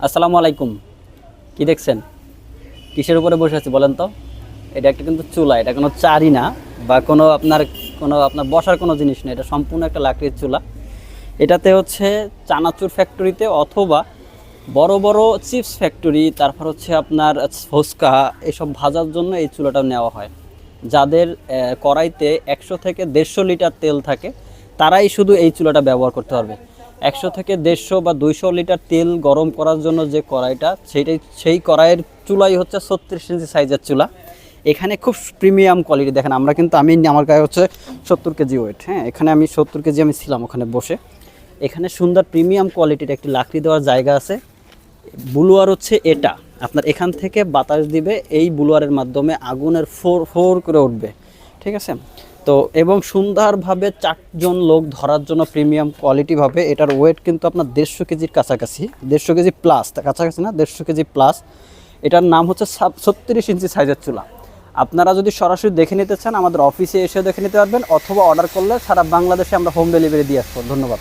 আসসালামু আলাইকুম। কি দেখছেন? কিসের উপরে বসে আছি বলেন তো? এটা একটা কিন্তু চুলা, এটা কোনো চারি না বা কোনো আপনার বসার কোনো জিনিস না, এটা সম্পূর্ণ একটা লাকড়ির চুলা। এটাতে হচ্ছে চানাচুর ফ্যাক্টরিতে অথবা বড় বড় চিপস ফ্যাক্টরি, তারপর হচ্ছে আপনার ফুচকা এসব ভাজার জন্য এই চুলাটা নেওয়া হয়। যাদের কড়াইতে 100 থেকে 150 লিটার তেল থাকে তারাই শুধু এই চুলাটা ব্যবহার করতে পারবে। 100 থেকে 150 বা 200 লিটার তেল গরম করার জন্য যে কড়াইটা, সেই কড়াইয়ের চুলাই হচ্ছে 36 ইঞ্চি সাইজের চুলা। এখানে খুব প্রিমিয়াম কোয়ালিটি দেখেন। আমার গায়ে হচ্ছে 70 কেজি ওয়েট। হ্যাঁ, এখানে আমি 70 কেজি আমি ছিলাম ওখানে বসে। এখানে সুন্দর প্রিমিয়াম কোয়ালিটির একটি লাকড়ি দেওয়ার জায়গা আছে। বুলোয়ার হচ্ছে এটা, আপনার এখান থেকে বাতাস দিবে, এই বুলোয়ারের মাধ্যমে আগুনের ফোর ফোর করে উঠবে। ঠিক আছে? তো এবং সুন্দরভাবে 4জন লোক ধরার জন্য প্রিমিয়াম কোয়ালিটিভাবে এটার ওয়েট কিন্তু আপনার 150 কেজির কাছাকাছি, 150 কেজি প্লাস, কাছাকাছি না, 150 কেজি প্লাস। এটার নাম হচ্ছে 36 ইঞ্চি সাইজের চুলা। আপনারা যদি সরাসরি দেখে নিতে চান আমাদের অফিসে এসে দেখে নিতে পারবেন, অথবা অর্ডার করলে সারা বাংলাদেশে আমরা হোম ডেলিভারি দিয়ে আসবো। ধন্যবাদ।